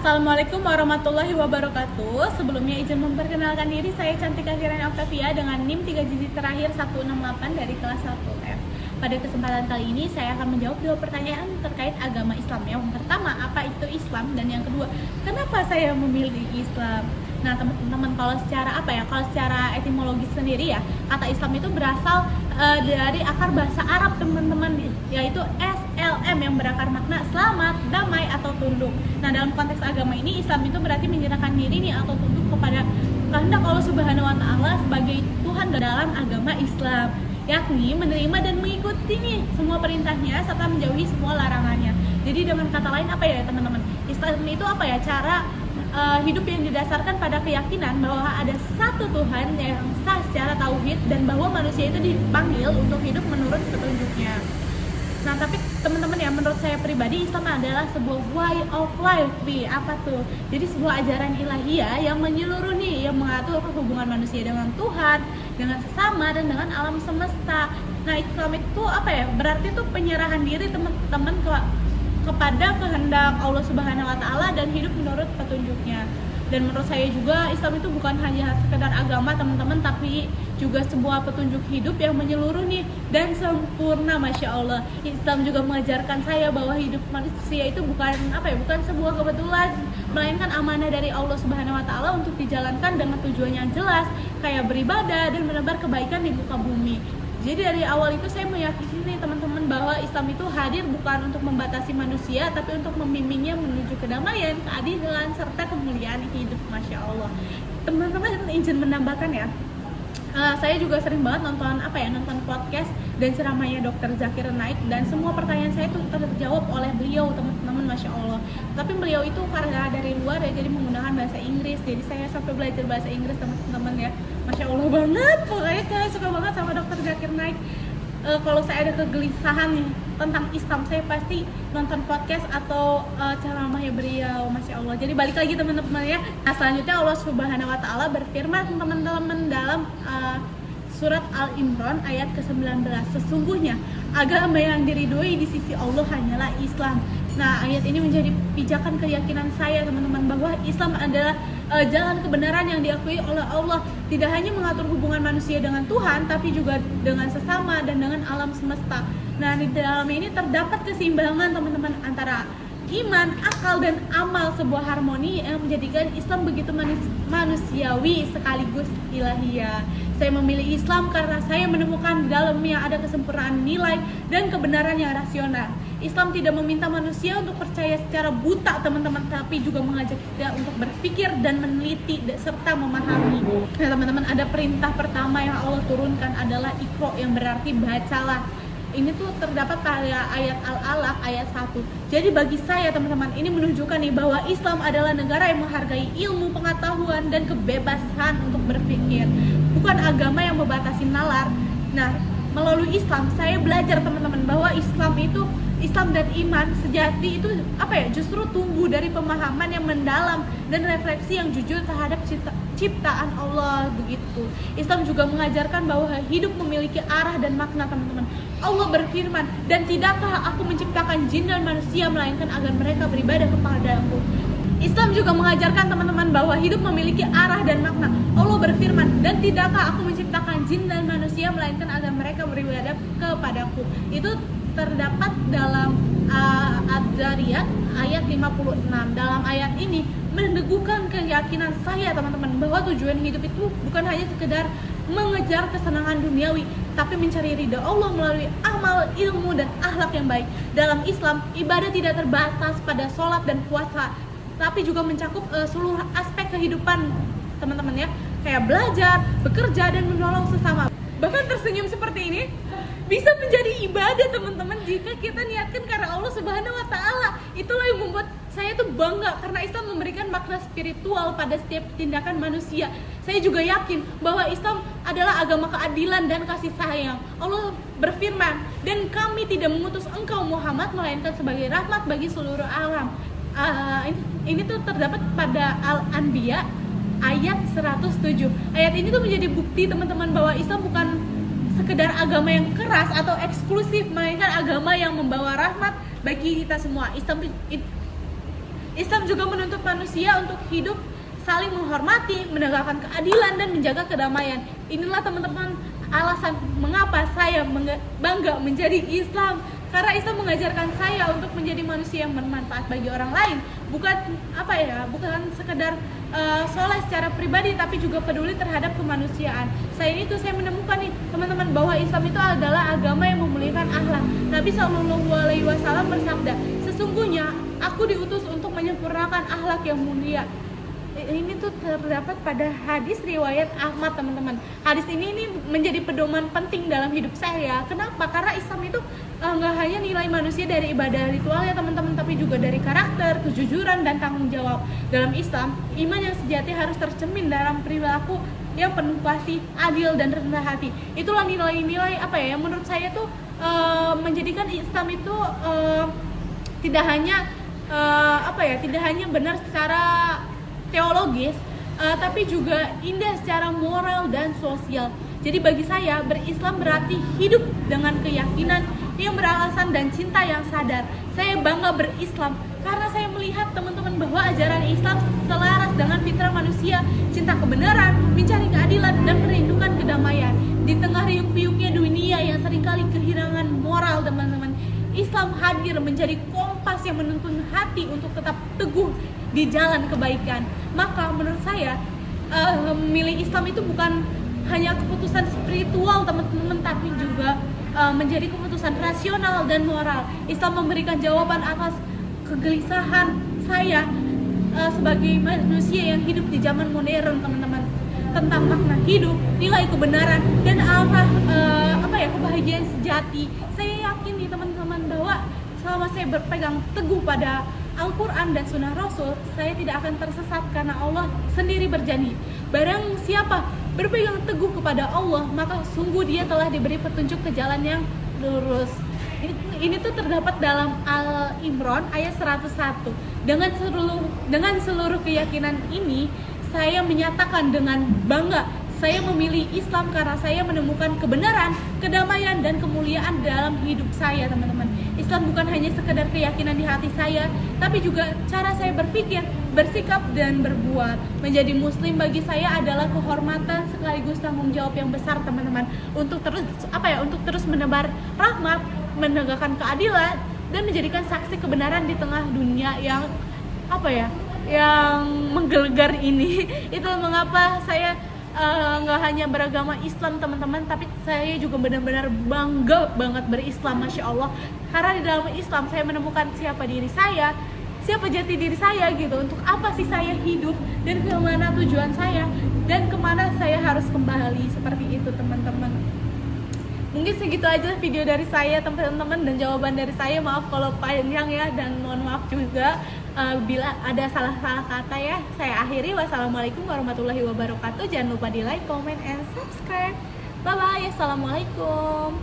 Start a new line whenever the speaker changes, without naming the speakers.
Assalamualaikum warahmatullahi wabarakatuh. Sebelumnya izin memperkenalkan diri, saya Cantika Kirani Octavia dengan NIM 3 digit terakhir 168 dari kelas 1F. Pada kesempatan kali ini saya akan menjawab dua pertanyaan terkait agama Islam. Yang pertama, apa itu Islam? Dan yang kedua, kenapa saya memilih Islam? Nah, teman-teman, kalau secara etimologis sendiri ya, kata Islam itu berasal dari akar bahasa Arab, teman-teman, yaitu SLM yang berakar makna selamat, damai, atau tunduk. Nah, dalam konteks agama ini, Islam itu berarti menyerahkan diri nih atau tunduk kepada kehendak Allah Subhanahu wa taala sebagai Tuhan dalam agama Islam, yakni menerima dan mengikuti nih semua perintahnya serta menjauhi semua larangannya. Jadi dengan kata lain apa ya, teman-teman? Islam itu apa ya? Cara hidup yang didasarkan pada keyakinan bahwa ada satu Tuhan yang sah secara tauhid dan bahwa manusia itu dipanggil untuk hidup menurut petunjuknya. Nah, tapi teman-teman ya, menurut saya pribadi Islam adalah sebuah way of life. Apa tuh? Jadi sebuah ajaran ilahiyah yang menyeluruh nih, yang mengatur hubungan manusia dengan Tuhan, dengan sesama, dan dengan alam semesta. Nah, Islam itu apa ya? Berarti tuh penyerahan diri teman-teman kepada kehendak Allah Subhanahu wa taala dan hidup menurut petunjuknya. Dan menurut saya juga Islam itu bukan hanya sekedar agama, teman-teman, tapi juga sebuah petunjuk hidup yang menyeluruh nih dan sempurna, Masya Allah. Islam juga mengajarkan saya bahwa hidup manusia itu bukan sebuah kebetulan, melainkan amanah dari Allah Subhanahu wa taala untuk dijalankan dengan tujuan yang jelas, kayak beribadah dan menebar kebaikan di muka bumi. Jadi dari awal itu saya meyakini teman-teman bahwa Islam itu hadir bukan untuk membatasi manusia, tapi untuk membimbingnya menuju kedamaian, keadilan, serta kemuliaan hidup, Masya Allah. Teman-teman izin menambahkan ya, saya juga sering banget nonton podcast dan ceramahnya Dr. Zakir Naik, dan semua pertanyaan saya itu terjawab oleh beliau, teman-teman, Masya Allah. Tapi beliau itu karena dari luar ya, jadi menggunakan bahasa Inggris, jadi saya sampai belajar bahasa Inggris, teman-teman ya. Masya Allah banget, pokoknya saya suka banget sama Dr. Zakir Naik. Kalau saya ada kegelisahan nih tentang Islam, saya pasti nonton podcast atau ceramahnya beliau, Masya Allah. Jadi balik lagi teman-teman ya. Nah, selanjutnya Allah Subhanahu wa taala berfirman, teman-teman, dalam surat Al-Imran ayat ke-19, sesungguhnya agama yang diridhoi di sisi Allah hanyalah Islam. Nah, ayat ini menjadi pijakan keyakinan saya, teman-teman, bahwa Islam adalah jalan kebenaran yang diakui oleh Allah, tidak hanya mengatur hubungan manusia dengan Tuhan, tapi juga dengan sesama dan dengan alam semesta. Nah, di dalam ini terdapat keseimbangan, teman-teman, antara iman, akal, dan amal, sebuah harmoni yang menjadikan Islam begitu manusiawi sekaligus ilahiyah. Saya memilih Islam karena saya menemukan di dalamnya ada kesempurnaan nilai dan kebenaran yang rasional. Islam tidak meminta manusia untuk percaya secara buta, teman-teman, tapi juga mengajak kita untuk berpikir dan meneliti serta memahami. Nah, teman-teman, ada perintah pertama yang Allah turunkan adalah Iqra, yang berarti bacalah. Ini tuh terdapat pada ayat Al-Alaq ayat 1. Jadi bagi saya, teman-teman, ini menunjukkan nih bahwa Islam adalah negara yang menghargai ilmu, pengetahuan, dan kebebasan untuk berpikir, bukan agama yang membatasi nalar. Nah, melalui Islam saya belajar, teman-teman, bahwa Islam dan iman sejati itu justru tumbuh dari pemahaman yang mendalam dan refleksi yang jujur terhadap ciptaan Allah, begitu. Islam juga mengajarkan bahwa hidup memiliki arah dan makna, teman-teman. Allah berfirman, dan tidakkah aku menciptakan jin dan manusia melainkan agar mereka beribadah kepada Aku. Islam juga mengajarkan, teman-teman, bahwa hidup memiliki arah dan makna. Allah berfirman, dan tidakkah aku menciptakan jin dan manusia melainkan agar mereka beribadah kepadaku. Itu terdapat dalam Ad-Dzariyat ayat 56. Dalam ayat ini meneguhkan keyakinan saya, teman-teman, bahwa tujuan hidup itu bukan hanya sekedar mengejar kesenangan duniawi, tapi mencari ridha Allah melalui amal, ilmu, dan akhlak yang baik. Dalam Islam, ibadah tidak terbatas pada sholat dan puasa, tapi juga mencakup seluruh aspek kehidupan, teman-teman ya, kayak belajar, bekerja, dan menolong sesama. Bahkan tersenyum seperti ini bisa menjadi ibadah, teman-teman, jika kita niatkan karena Allah Subhanahu wa taala. Itulah yang membuat saya tuh bangga karena Islam memberikan makna spiritual pada setiap tindakan manusia. Saya juga yakin bahwa Islam adalah agama keadilan dan kasih sayang. Allah berfirman, dan kami tidak mengutus engkau Muhammad melainkan sebagai rahmat bagi seluruh alam. Ini tuh terdapat pada Al-Anbiya ayat 107. Ayat ini tuh menjadi bukti, teman-teman, bahwa Islam bukan sekedar agama yang keras atau eksklusif, melainkan agama yang membawa rahmat bagi kita semua. Islam juga menuntut manusia untuk hidup saling menghormati, menegakkan keadilan, dan menjaga kedamaian. Inilah teman-teman alasan mengapa saya bangga menjadi Islam, karena Islam mengajarkan saya untuk menjadi manusia yang bermanfaat bagi orang lain, bukan bukan sekedar soleh secara pribadi, tapi juga peduli terhadap kemanusiaan. Selain itu saya menemukan nih teman-teman bahwa Islam itu adalah agama yang memuliakan akhlak. Nabi SAW bersabda, sesungguhnya aku diutus untuk menyempurnakan akhlak yang mulia. Ini tuh terdapat pada hadis riwayat Ahmad, teman-teman. Hadis ini menjadi pedoman penting dalam hidup saya. Kenapa? Karena Islam itu nggak hanya nilai manusia dari ibadah ritualnya, teman-teman, tapi juga dari karakter, kejujuran, dan tanggung jawab. Dalam Islam, iman yang sejati harus tercermin dalam perilaku yang penuh kasih, adil, dan rendah hati. Itulah nilai-nilai yang menurut saya tuh menjadikan Islam itu tidak hanya tidak hanya benar secara teologis, tapi juga indah secara moral dan sosial. Jadi bagi saya, berislam berarti hidup dengan keyakinan yang beralasan dan cinta yang sadar. Saya bangga berislam karena saya melihat teman-teman bahwa ajaran Islam selaras dengan fitrah manusia, cinta kebenaran, mencari keadilan, dan merindukan kedamaian. Di tengah riuk-piuknya dunia yang seringkali kehilangan moral, teman-teman, Islam hadir menjadi kompas yang menuntun hati untuk tetap teguh di jalan kebaikan. Maka menurut saya memilih Islam itu bukan hanya keputusan spiritual, teman-teman, tapi juga menjadi keputusan rasional dan moral. Islam memberikan jawaban atas kegelisahan saya sebagai manusia yang hidup di zaman modern, teman-teman, tentang makna hidup, nilai kebenaran, dan arah kebahagiaan sejati. Saya yakin nih teman-teman bahwa selama saya berpegang teguh pada Al-Quran dan Sunnah Rasul, saya tidak akan tersesat karena Allah sendiri berjanji, barang siapa berpegang teguh kepada Allah, maka sungguh dia telah diberi petunjuk ke jalan yang lurus. Ini tuh terdapat dalam Al-Imran ayat 101. Dengan seluruh keyakinan ini, saya menyatakan dengan bangga, saya memilih Islam karena saya menemukan kebenaran, kedamaian, dan kemuliaan dalam hidup saya, teman-teman. Islam bukan hanya sekedar keyakinan di hati saya, tapi juga cara saya berpikir, bersikap, dan berbuat. Menjadi muslim bagi saya adalah kehormatan sekaligus tanggung jawab yang besar, teman-teman, untuk terus menebar rahmat, menegakkan keadilan, dan menjadikan saksi kebenaran di tengah dunia yang yang menggelegar ini. Itulah mengapa saya nggak hanya beragama Islam, teman-teman, tapi saya juga benar-benar bangga banget berislam, Masya Allah. Karena di dalam Islam saya menemukan siapa diri saya, siapa jati diri saya gitu, untuk apa sih saya hidup, dan kemana tujuan saya, dan kemana saya harus kembali. Seperti itu, teman-teman. Mungkin segitu aja video dari saya, teman-teman, dan jawaban dari saya. Maaf kalau panjang ya, dan mohon maaf juga bila ada salah-salah kata ya. Saya akhiri. Wassalamualaikum warahmatullahi wabarakatuh. Jangan lupa di like, comment, and subscribe. Bye bye. Assalamualaikum.